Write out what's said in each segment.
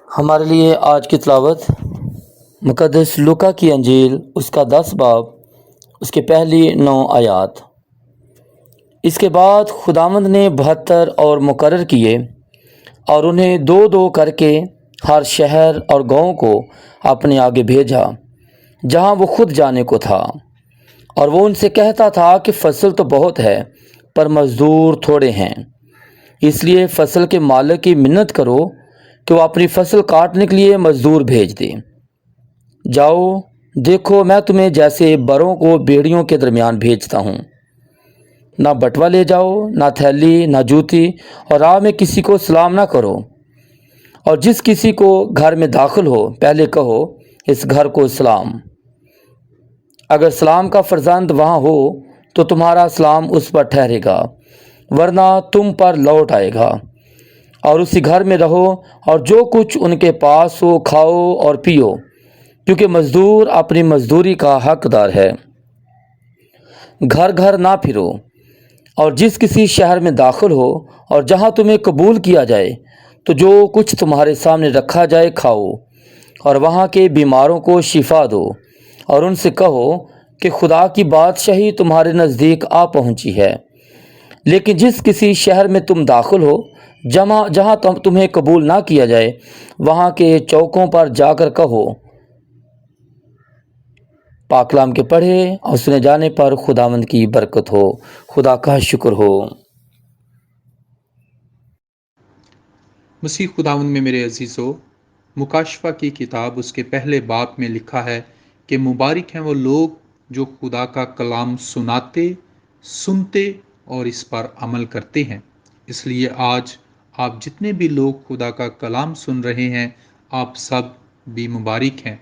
ہمارے لیے آج کی تلاوت مقدس لوکا کی انجیل، اس کا 10 باب، اس کے پہلی 9 آیات۔ اس کے بعد خداوند نے 72 اور مقرر کیے اور انہیں دو دو کر کے ہر شہر اور گاؤں کو اپنے آگے بھیجا جہاں وہ خود جانے کو تھا، اور وہ ان سے کہتا تھا کہ فصل تو بہت ہے پر مزدور تھوڑے ہیں، اس لیے فصل کے مالک کی منت کرو کہ وہ اپنی فصل کاٹنے کے لیے مزدور بھیج دے۔ جاؤ، دیکھو میں تمہیں جیسے بروں کو بیڑیوں کے درمیان بھیجتا ہوں۔ نہ بٹوا لے جاؤ، نہ تھیلی، نہ جوتی، اور راہ میں کسی کو سلام نہ کرو، اور جس کسی کو گھر میں داخل ہو پہلے کہو اس گھر کو سلام۔ اگر سلام کا فرزند وہاں ہو تو تمہارا سلام اس پر ٹھہرے گا، ورنہ تم پر لوٹ آئے گا، اور اسی گھر میں رہو اور جو کچھ ان کے پاس ہو کھاؤ اور پیو، کیونکہ مزدور اپنی مزدوری کا حقدار ہے۔ گھر گھر نہ پھرو، اور جس کسی شہر میں داخل ہو اور جہاں تمہیں قبول کیا جائے تو جو کچھ تمہارے سامنے رکھا جائے کھاؤ، اور وہاں کے بیماروں کو شفا دو، اور ان سے کہو کہ خدا کی بادشاہی تمہارے نزدیک آ پہنچی ہے۔ لیکن جس کسی شہر میں تم داخل ہو جہاں تمہیں قبول نہ کیا جائے، وہاں کے چوکوں پر جا کر کہو پاک کلام کے پڑھے اور سنے جانے پر خداوند کی برکت ہو۔ خدا کا شکر ہو۔ مسیح خداوند میں میرے عزیزو، مکاشفہ کی کتاب اس کے پہلے باب میں لکھا ہے کہ مبارک ہیں وہ لوگ جو خدا کا کلام سنتے اور اس پر عمل کرتے ہیں۔ اس لیے آج آپ جتنے بھی لوگ خدا کا کلام سن رہے ہیں، آپ سب بھی مبارک ہیں۔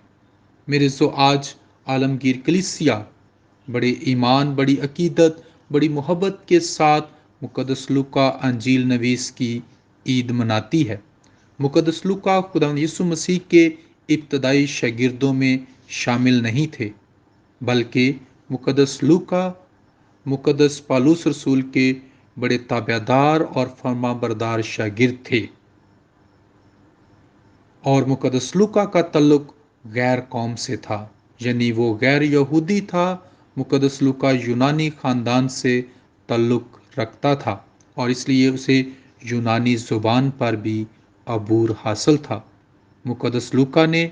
میرے آج عالمگیر کلیسیا بڑے ایمان، بڑی عقیدت، بڑی محبت کے ساتھ مقدس لوکا انجیل نویس کی عید مناتی ہے۔ مقدس لوکا خداوند یسوع مسیح کے ابتدائی شاگردوں میں شامل نہیں تھے، بلکہ مقدس لوکا مقدس پالوس رسول کے بڑے تابعدار اور فرما بردار شاگرد تھے، اور مقدس لوکا کا تعلق غیر قوم سے تھا، یعنی وہ غیر یہودی تھا۔ مقدس لوکا یونانی خاندان سے تعلق رکھتا تھا، اور اس لیے اسے یونانی زبان پر بھی عبور حاصل تھا۔ مقدس لوکا نے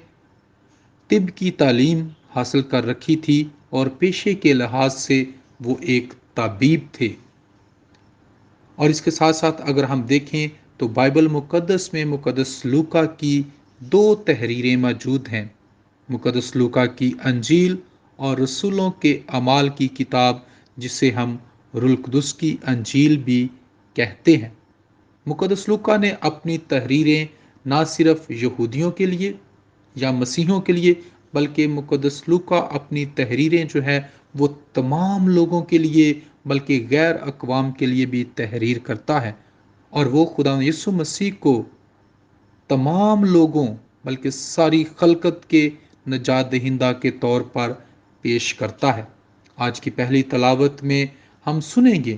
طب کی تعلیم حاصل کر رکھی تھی، اور پیشے کے لحاظ سے وہ ایک طبیب تھے۔ اور اس کے ساتھ ساتھ اگر ہم دیکھیں تو بائبل مقدس میں مقدس لوکا کی 2 تحریریں موجود ہیں، مقدس لوکا کی انجیل اور رسولوں کے اعمال کی کتاب، جسے ہم روح القدس کی انجیل بھی کہتے ہیں۔ مقدس لوکا نے اپنی تحریریں نہ صرف یہودیوں کے لیے یا مسیحیوں کے لیے، بلکہ مقدس لوکا اپنی تحریریں جو ہے وہ تمام لوگوں کے لیے، بلکہ غیر اقوام کے لیے بھی تحریر کرتا ہے، اور وہ خدا یسوع مسیح کو تمام لوگوں بلکہ ساری خلقت کے نجات دہندہ کے طور پر پیش کرتا ہے۔ آج کی پہلی تلاوت میں ہم سنیں گے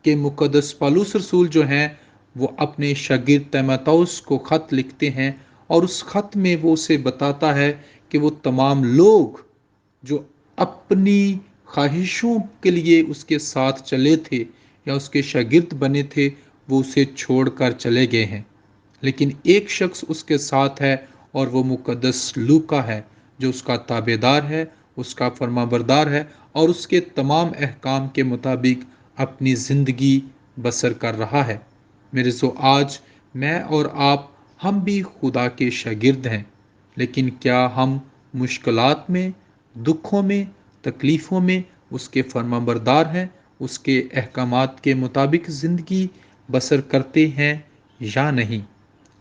کہ مقدس پالوس رسول جو ہیں وہ اپنے شاگرد تیموتھوس کو خط لکھتے ہیں، اور اس خط میں وہ اسے بتاتا ہے کہ وہ تمام لوگ جو اپنی خواہشوں کے لیے اس کے ساتھ چلے تھے یا اس کے شاگرد بنے تھے، وہ اسے چھوڑ کر چلے گئے ہیں، لیکن ایک شخص اس کے ساتھ ہے، اور وہ مقدس لوکا ہے، جو اس کا تابعدار ہے، اس کا فرما بردار ہے، اور اس کے تمام احکام کے مطابق اپنی زندگی بسر کر رہا ہے۔ میرے آج میں اور آپ ہم بھی خدا کے شاگرد ہیں، لیکن کیا ہم مشکلات میں، دکھوں میں، تکلیفوں میں اس کے فرما بردار ہیں، اس کے احکامات کے مطابق زندگی بسر کرتے ہیں یا نہیں؟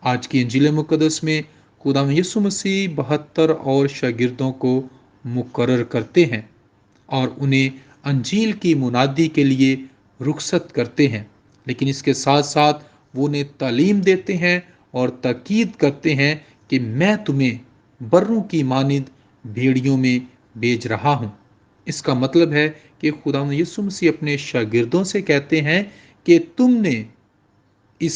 آج کی انجیل مقدس میں خدا یسوع مسیح 72 اور شاگردوں کو مقرر کرتے ہیں اور انہیں انجیل کی منادی کے لیے رخصت کرتے ہیں، لیکن اس کے ساتھ ساتھ وہ انہیں تعلیم دیتے ہیں اور تاکید کرتے ہیں کہ میں تمہیں بروں کی مانند بھیڑیوں میں بھیج رہا ہوں۔ اس کا مطلب ہے کہ خدا یسوع مسیح اپنے شاگردوں سے کہتے ہیں کہ تم نے اس